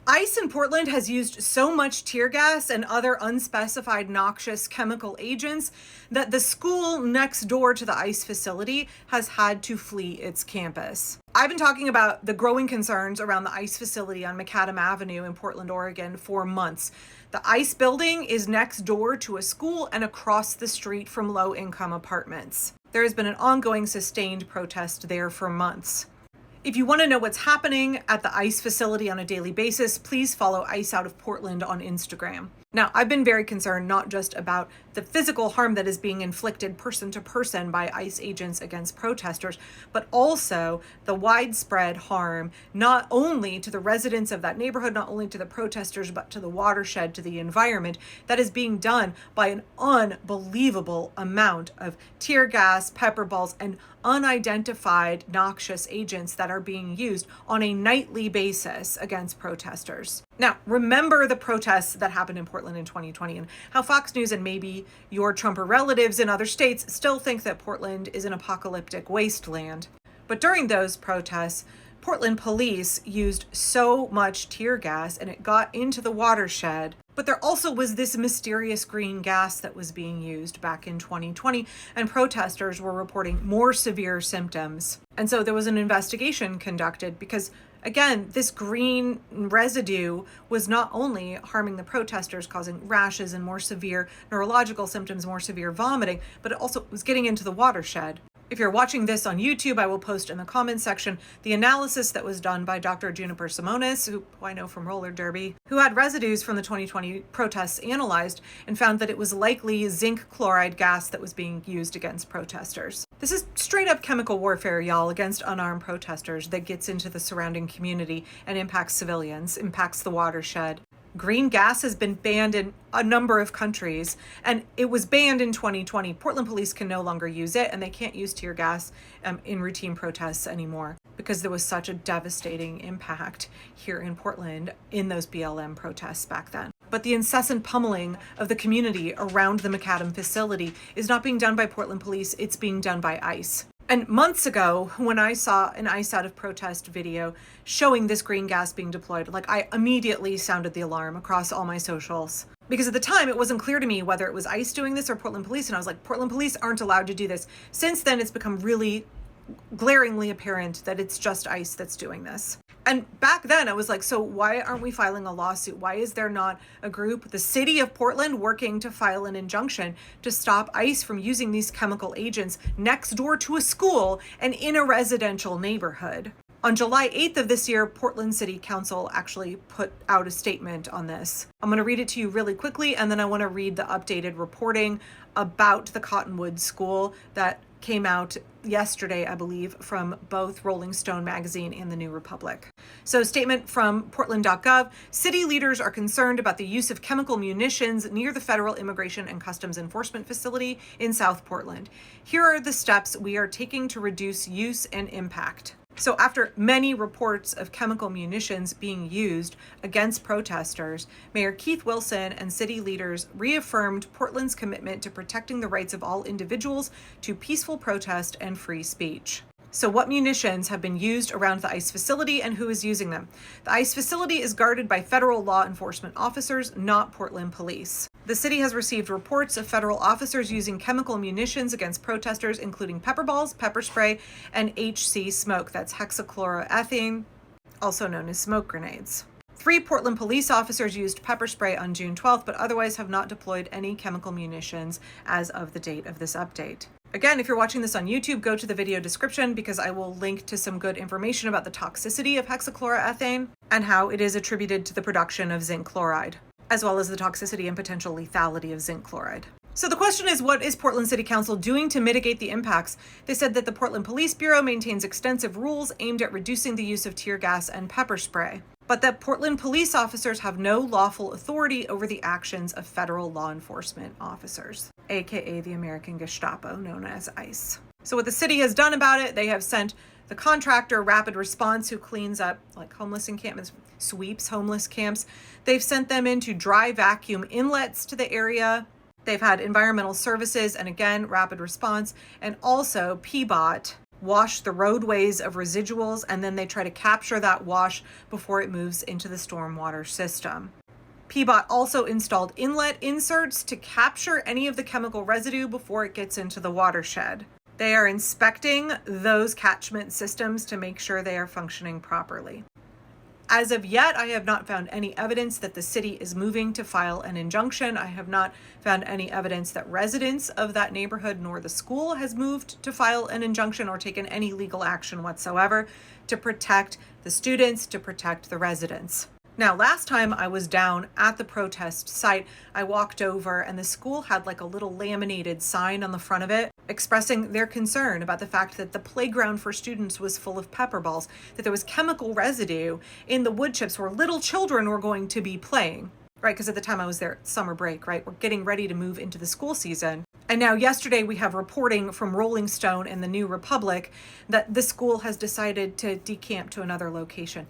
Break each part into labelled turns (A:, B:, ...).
A: ICE in Portland has used so much tear gas and other unspecified noxious chemical agents that the school next door to the ICE facility has had to flee its campus. I've been talking about the growing concerns around the ICE facility on Macadam Avenue in Portland, Oregon for months. The ICE building is next door to a school and across the street from low-income apartments. There has been an ongoing sustained protest there for months. If you want to know what's happening at the ICE facility on a daily basis, please follow ICE Out of Portland on Instagram. Now, I've been very concerned not just about the physical harm that is being inflicted person to person by ICE agents against protesters, but also the widespread harm not only to the residents of that neighborhood, not only to the protesters, but to the watershed, to the environment, that is being done by an unbelievable amount of tear gas, pepper balls, and unidentified noxious agents that are being used on a nightly basis against protesters. Now, remember the protests that happened in Portland in 2020 and how Fox News and maybe your Trumper relatives in other states still think that Portland is an apocalyptic wasteland. But during those protests, Portland police used so much tear gas and it got into the watershed. But there also was this mysterious green gas that was being used back in 2020, and protesters were reporting more severe symptoms. And so there was an investigation conducted because, again, this green residue was not only harming the protesters, causing rashes and more severe neurological symptoms, more severe vomiting, but it also was getting into the watershed. If you're watching this on YouTube, I will post in the comments section the analysis that was done by Dr. Juniper Simonis, who I know from roller derby, who had residues from the 2020 protests analyzed and found that it was likely zinc chloride gas that was being used against protesters. This is straight up chemical warfare, y'all, against unarmed protesters that gets into the surrounding community and impacts civilians, impacts the watershed. Green gas has been banned in a number of countries, and it was banned in 2020. Portland police can no longer use it, and they can't use tear gas in routine protests anymore because there was such a devastating impact here in Portland in those BLM protests back then. But the incessant pummeling of the community around the Macadam facility is not being done by Portland police, it's being done by ICE. And months ago, when I saw an ICE Out of Protest video showing this green gas being deployed, I immediately sounded the alarm across all my socials. Because at the time, it wasn't clear to me whether it was ICE doing this or Portland police. And I was like, Portland police aren't allowed to do this. Since then, it's become really glaringly apparent that it's just ICE that's doing this. And back then I was like, so why aren't we filing a lawsuit? Why is there not a group, the city of Portland, working to file an injunction to stop ICE from using these chemical agents next door to a school and in a residential neighborhood? On July 8th of this year, Portland City Council actually put out a statement on this. I'm going to read it to you really quickly, and then I want to read the updated reporting about the Cottonwood School that came out yesterday, I believe, from both Rolling Stone magazine and the New Republic. So, statement from Portland.gov: city leaders are concerned about the use of chemical munitions near the Federal Immigration and Customs Enforcement Facility in South Portland. Here are the steps we are taking to reduce use and impact. So after many reports of chemical munitions being used against protesters, Mayor Keith Wilson and city leaders reaffirmed Portland's commitment to protecting the rights of all individuals to peaceful protest and free speech. So what munitions have been used around the ICE facility and who is using them? The ICE facility is guarded by federal law enforcement officers, not Portland police. The city has received reports of federal officers using chemical munitions against protesters, including pepper balls, pepper spray, and HC smoke. That's hexachloroethane, also known as smoke grenades. 3 Portland police officers used pepper spray on June 12th, but otherwise have not deployed any chemical munitions as of the date of this update. Again, if you're watching this on YouTube, go to the video description because I will link to some good information about the toxicity of hexachloroethane and how it is attributed to the production of zinc chloride, as well as the toxicity and potential lethality of zinc chloride. So the question is, what is Portland City Council doing to mitigate the impacts? They said that the Portland Police Bureau maintains extensive rules aimed at reducing the use of tear gas and pepper spray, but that Portland police officers have no lawful authority over the actions of federal law enforcement officers, aka the American Gestapo, known as ICE. So what the city has done about it, they have sent the contractor Rapid Response, who cleans up homeless encampments, sweeps homeless camps. They've sent them into dry vacuum inlets to the area. They've had environmental services and again, Rapid Response, and also PBOT wash the roadways of residuals, and then they try to capture that wash before it moves into the stormwater system. PBOT also installed inlet inserts to capture any of the chemical residue before it gets into the watershed. They are inspecting those catchment systems to make sure they are functioning properly. As of yet, I have not found any evidence that the city is moving to file an injunction. I have not found any evidence that residents of that neighborhood nor the school has moved to file an injunction or taken any legal action whatsoever to protect the students, to protect the residents. Now, last time I was down at the protest site, I walked over and the school had like a little laminated sign on the front of it expressing their concern about the fact that the playground for students was full of pepper balls, that there was chemical residue in the wood chips where little children were going to be playing, right? Because at the time I was there, summer break, right? We're getting ready to move into the school season. And now yesterday we have reporting from Rolling Stone and the New Republic that the school has decided to decamp to another location.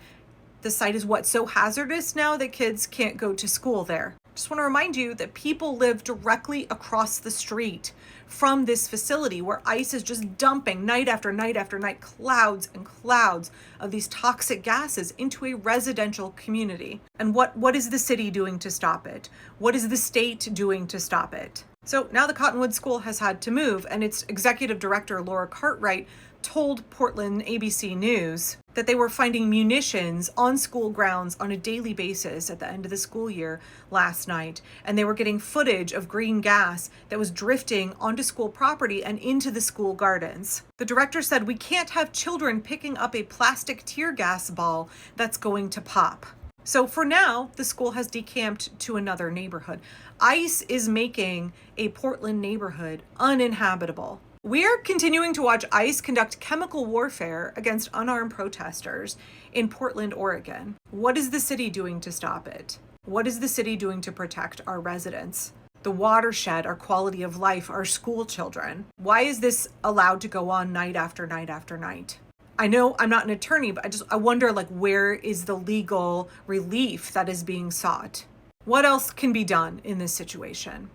A: The site is so hazardous now that kids can't go to school there. Just want to remind you that people live directly across the street from this facility where ICE is just dumping night after night after night clouds and clouds of these toxic gases into a residential community. And what is the city doing to stop it? What is the state doing to stop it? So now the Cottonwood School has had to move, and its executive director, Laura Cartwright, told Portland ABC News that they were finding munitions on school grounds on a daily basis at the end of the school year last night, and they were getting footage of green gas that was drifting onto school property and into the school gardens. The director said, "We can't have children picking up a plastic tear gas ball that's going to pop." So for now, the school has decamped to another neighborhood. ICE is making a Portland neighborhood uninhabitable. We're continuing to watch ICE conduct chemical warfare against unarmed protesters in Portland, Oregon. What is the city doing to stop it? What is the city doing to protect our residents, the watershed, our quality of life, our school children? Why is this allowed to go on night after night after night? I know I'm not an attorney, but I wonder, where is the legal relief that is being sought? What else can be done in this situation?